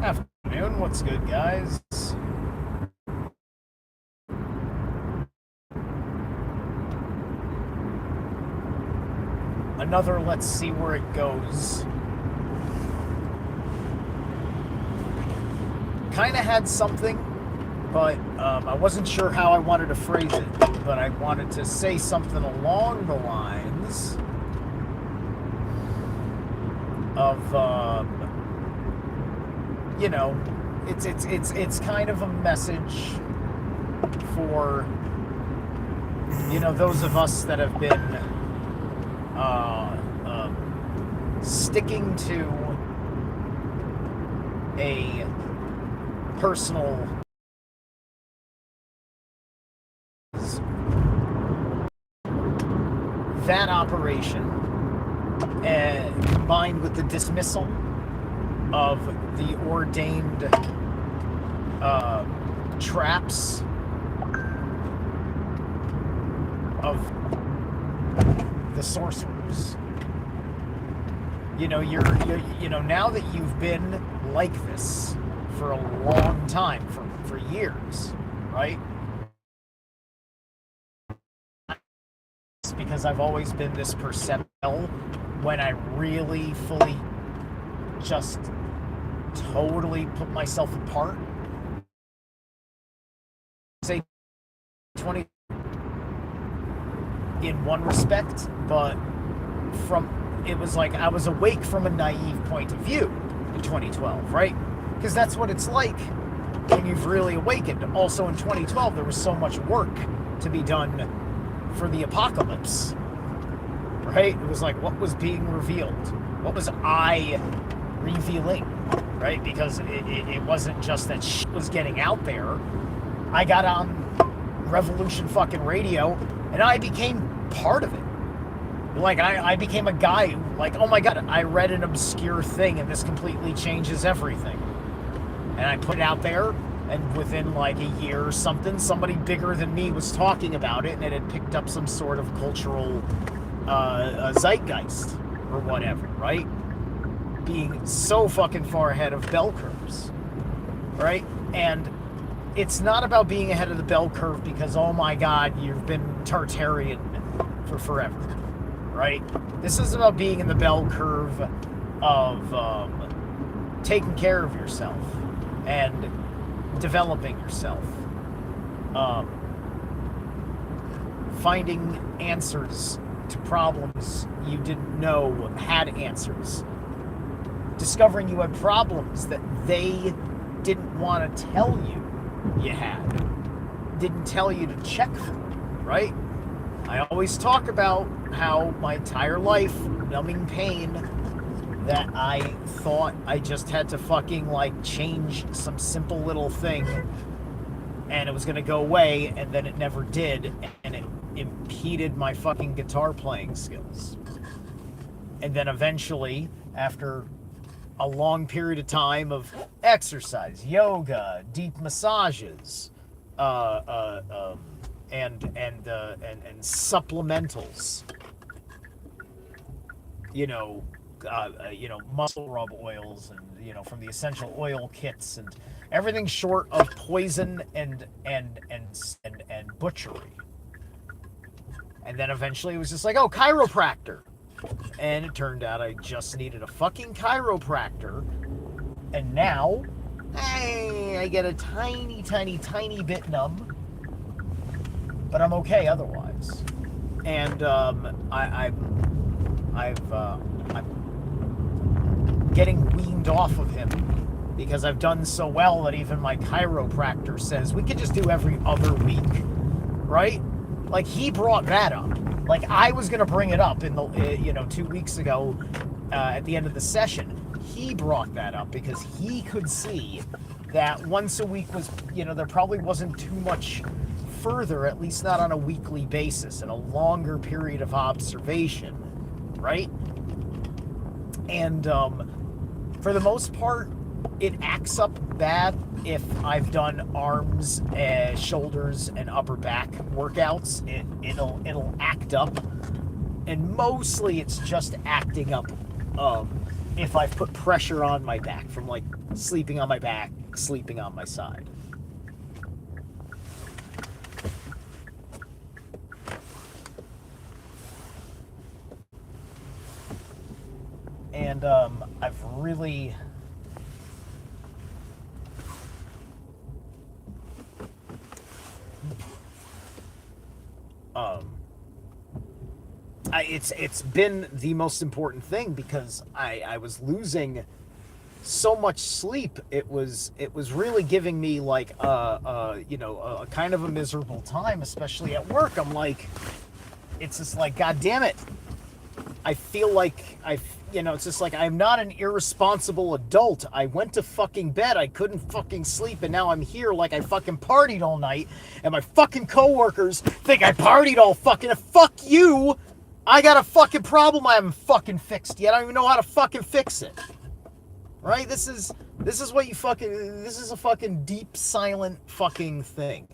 Afternoon, what's good, guys? Another let's see where it goes. Kind of had something, but I wasn't sure how I wanted to phrase it. But I wanted to say something along the lines of, it's kind of a message for those of us that have been sticking to a personal that operation combined with the dismissal of the ordained traps of the sorcerers. Now that you've been like this for a long time, for years, right? It's because I've always been this perceptible when I really fully just totally put myself apart. Say 20 in one respect, but it was like I was awake from a naive point of view in 2012, right? Because that's what it's like when you've really awakened. Also in 2012, there was so much work to be done for the apocalypse, right? It was like, what was being revealed? What was I revealing, right? Because it wasn't just that shit was getting out there. I got on Revolution fucking radio, and I became part of it. Like, I became a guy who, like, oh my god, I read an obscure thing, and this completely changes everything. And I put it out there, and within, like, a year or something, somebody bigger than me was talking about it, and it had picked up some sort of cultural zeitgeist, or whatever, right? Being so fucking far ahead of bell curves, right? And it's not about being ahead of the bell curve because, oh my god, you've been Tartarian for forever, right? This is about being in the bell curve of taking care of yourself and developing yourself, finding answers to problems you didn't know had answers, discovering you had problems that they didn't want to tell you had, didn't tell you to check for, right? I always talk about how my entire life, numbing pain, that I thought I just had to fucking, like, change some simple little thing and it was gonna go away, and then it never did, and it impeded my fucking guitar playing skills. And then eventually, after a long period of time of exercise, yoga, deep massages, and supplementals, muscle rub oils, and from the essential oil kits, and everything short of poison and butchery. And then eventually it was just like, oh, chiropractor. And it turned out I just needed a fucking chiropractor. And now, I get a tiny, tiny, tiny bit numb. But I'm okay otherwise. And I'm getting weaned off of him because I've done so well that even my chiropractor says we could just do every other week, right? Like, he brought that up. Like, I was gonna bring it up in the 2 weeks ago at the end of the session. He brought that up because he could see that once a week was, there probably wasn't too much further, at least not on a weekly basis, in a longer period of observation, right? And for the most part, it acts up bad if I've done arms, shoulders, and upper back workouts. It'll act up, and mostly it's just acting up if I've put pressure on my back from, like, sleeping on my back, sleeping on my side. And I've really it's been the most important thing because I was losing so much sleep. It was really giving me like a kind of a miserable time, especially at work. I'm like, it's just like, God damn it. I feel like it's just like I'm not an irresponsible adult. I went to fucking bed. I couldn't fucking sleep, and now I'm here like I fucking partied all night, and my fucking coworkers think I partied all fucking. Fuck you! I got a fucking problem I haven't fucking fixed yet. I don't even know how to fucking fix it. Right? This is what you fucking. This is a fucking deep, silent fucking thing.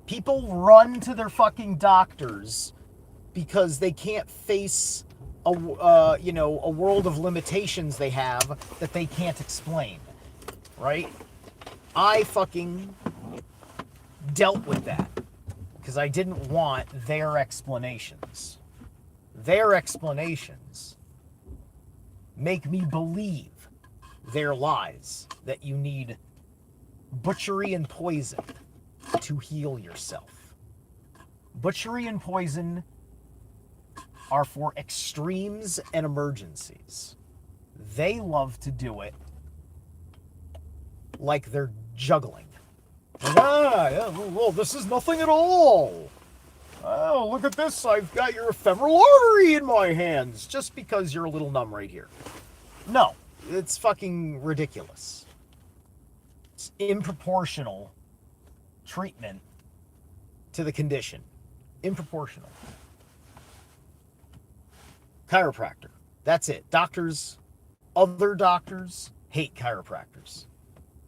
People run to their fucking doctors because they can't face a world of limitations they have that they can't explain, right? I fucking dealt with that because I didn't want their explanations. Their explanations make me believe their lies that you need butchery and poison to heal yourself. Butchery and poison are for extremes and emergencies. They love to do it like they're juggling. Well, this is nothing at all. Oh, look at this. I've got your ephemeral artery in my hands just because you're a little numb right here. No, it's fucking ridiculous. It's improportional treatment to the condition. Improportional. Chiropractor. That's it. Doctors, other doctors hate chiropractors.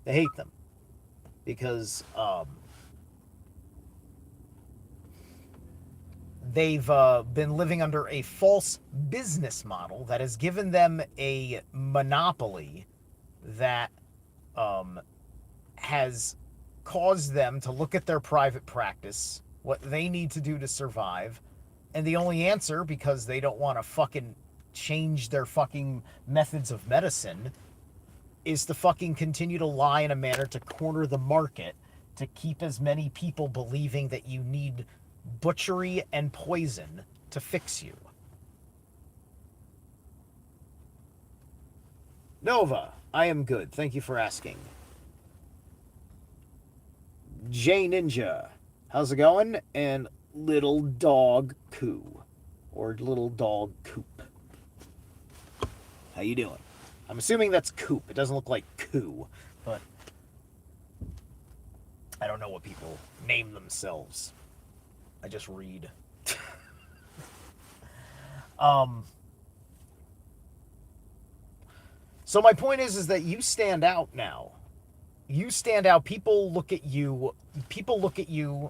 They hate them because they've been living under a false business model that has given them a monopoly that has caused them to look at their private practice, what they need to do to survive, and the only answer, because they don't want to fucking change their fucking methods of medicine, is to fucking continue to lie in a manner to corner the market to keep as many people believing that you need butchery and poison to fix you. Nova, I am good. Thank you for asking. J Ninja, how's it going? And Little Dog Coo, or Little Dog Coop. How you doing? I'm assuming that's Coop. It doesn't look like Coo, but I don't know what people name themselves. I just read. So my point is that you stand out now. You stand out. People look at you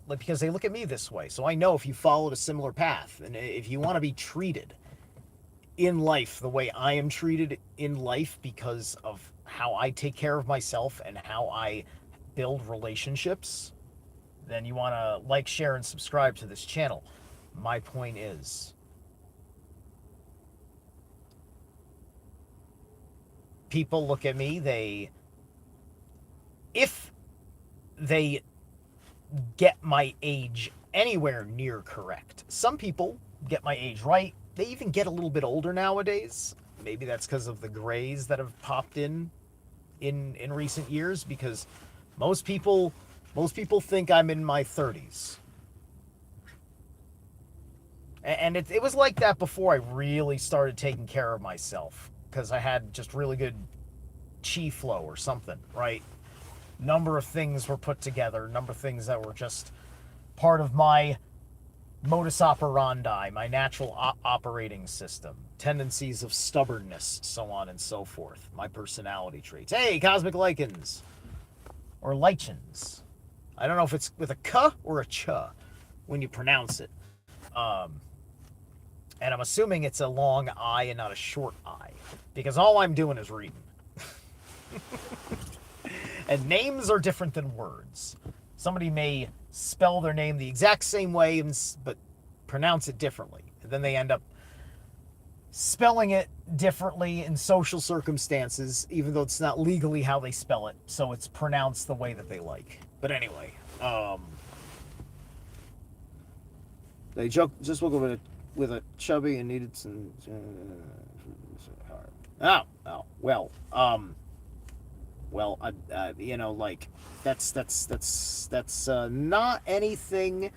because they look at me this way. So I know if you followed a similar path, and if you want to be treated in life the way I am treated in life because of how I take care of myself and how I build relationships, then you want to like, share, and subscribe to this channel. My point is, people look at me, if they get my age anywhere near correct. Some people get my age right. They even get a little bit older nowadays. Maybe that's because of the grays that have popped in recent years, because most people think I'm in my 30s. And it was like that before I really started taking care of myself, because I had just really good chi flow or something, right? Number of things were put together, number of things that were just part of my modus operandi, my natural operating system, tendencies of stubbornness, so on and so forth, my personality traits. Hey, Cosmic Lichens, or Lichens. I don't know if it's with a K or a Ch when you pronounce it. And I'm assuming it's a long I and not a short I, because all I'm doing is reading. And names are different than words. Somebody may spell their name the exact same way, but pronounce it differently. And then they end up spelling it differently in social circumstances, even though it's not legally how they spell it. So it's pronounced the way that they like. But anyway, they just woke up with a chubby and needed some. Well, like that's not anything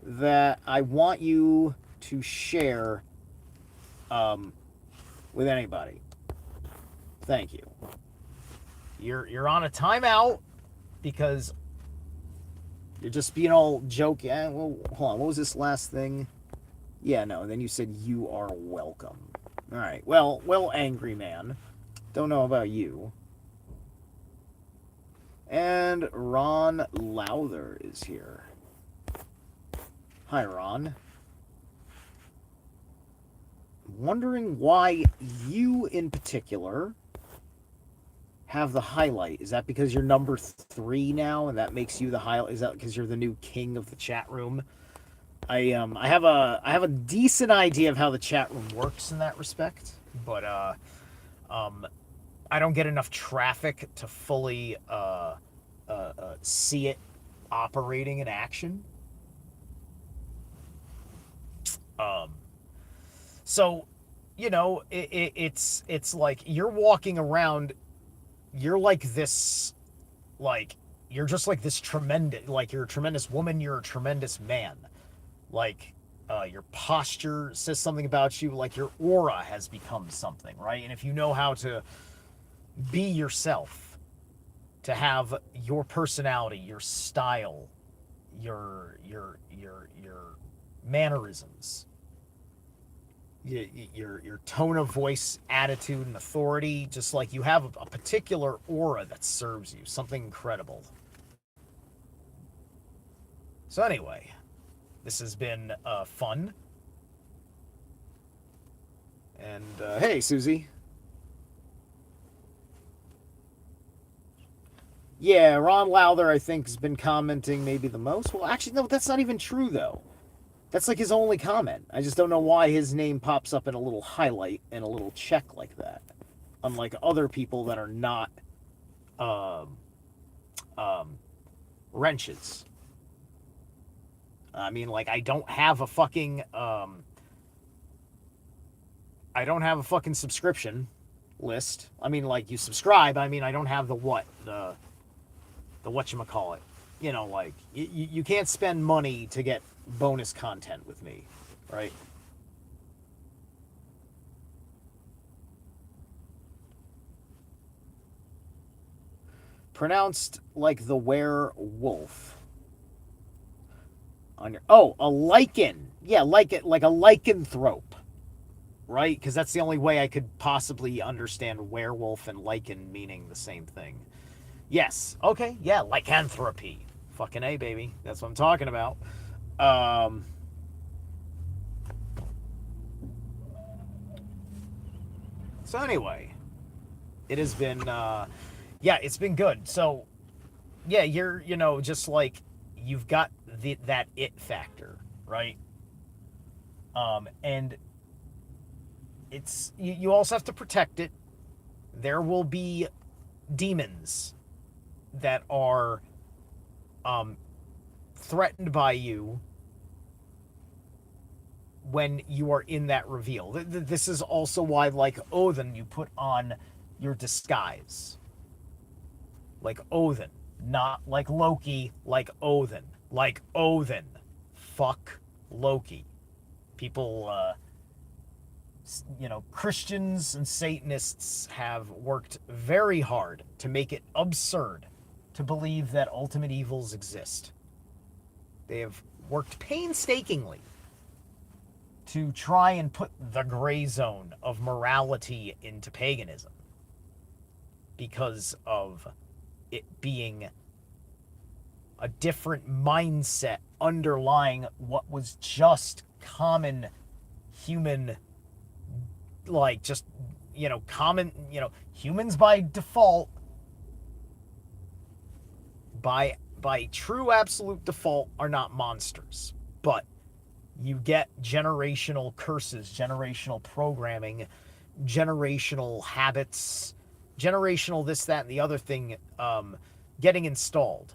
that I want you to share with anybody. Thank you. You're on a timeout because you're just being all jokey. Well, hold on. What was this last thing? Yeah, no. And then you said you are welcome. All right. Well, angry man. Don't know about you. And Ron Lowther is here. Hi, Ron. Wondering why you in particular have the highlight. Is that because you're number 3 now and that makes you the highlight? Is that because you're the new king of the chat room? I have a decent idea of how the chat room works in that respect, but I don't get enough traffic to fully see it operating in action. So, it's like you're walking around, you're like this, like, you're just like this tremendous, like, you're a tremendous woman, you're a tremendous man. Like, your posture says something about you, like your aura has become something, right? And if you know how to be yourself, to have your personality, your style, your mannerisms, your tone of voice, attitude, and authority, just like you have a particular aura that serves you, something incredible. So anyway, this has been fun. And hey, Susie. Yeah, Ron Lowther, I think, has been commenting maybe the most. Well, actually, no, that's not even true, though. That's like his only comment. I just don't know why his name pops up in a little highlight and a little check like that. Unlike other people that are not wrenches. I mean, like, I don't have a fucking subscription list. I mean, like, you subscribe. I mean, I don't have the whatchamacallit. Like, you can't spend money to get bonus content with me, right? Pronounced like the werewolf. On your a lichen. Yeah, like a lycanthrope. Right? Because that's the only way I could possibly understand werewolf and lichen meaning the same thing. Yes. Okay. Yeah. Lycanthropy. Fucking A, baby. That's what I'm talking about. So anyway, it has been, it's been good. So, yeah, you're, just like, you've got that it factor, right? And it's, you also have to protect it. There will be demons that are threatened by you when you are in that reveal. This is also why, like Odin, you put on your disguise. Like Odin. Not like Loki, like Odin. Like Odin. Fuck Loki. People, Christians and Satanists have worked very hard to make it absurd to believe that ultimate evils exist. They have worked painstakingly to try and put the gray zone of morality into paganism because of it being a different mindset underlying what was just common human, like, just, common, humans by default by true absolute default are not monsters, but you get generational curses, generational programming, generational habits, generational this, that, and the other thing getting installed.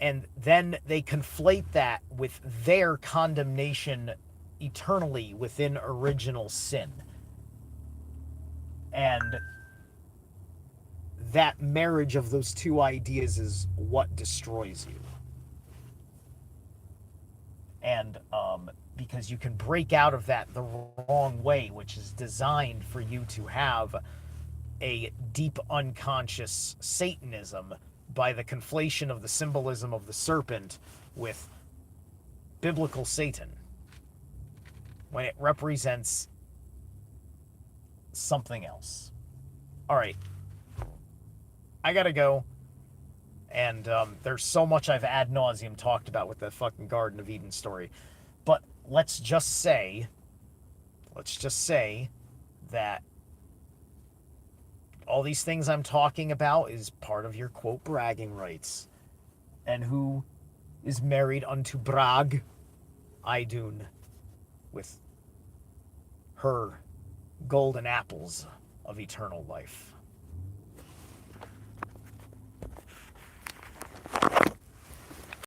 And then they conflate that with their condemnation eternally within original sin. And that marriage of those two ideas is what destroys you. And because you can break out of that the wrong way, which is designed for you to have a deep unconscious Satanism by the conflation of the symbolism of the serpent with biblical Satan, when it represents something else. All right. I gotta go. And there's so much I've ad nauseum talked about with the fucking Garden of Eden story. But let's just say that all these things I'm talking about is part of your, quote, bragging rights. And who is married unto Brag, Idun, with her golden apples of eternal life.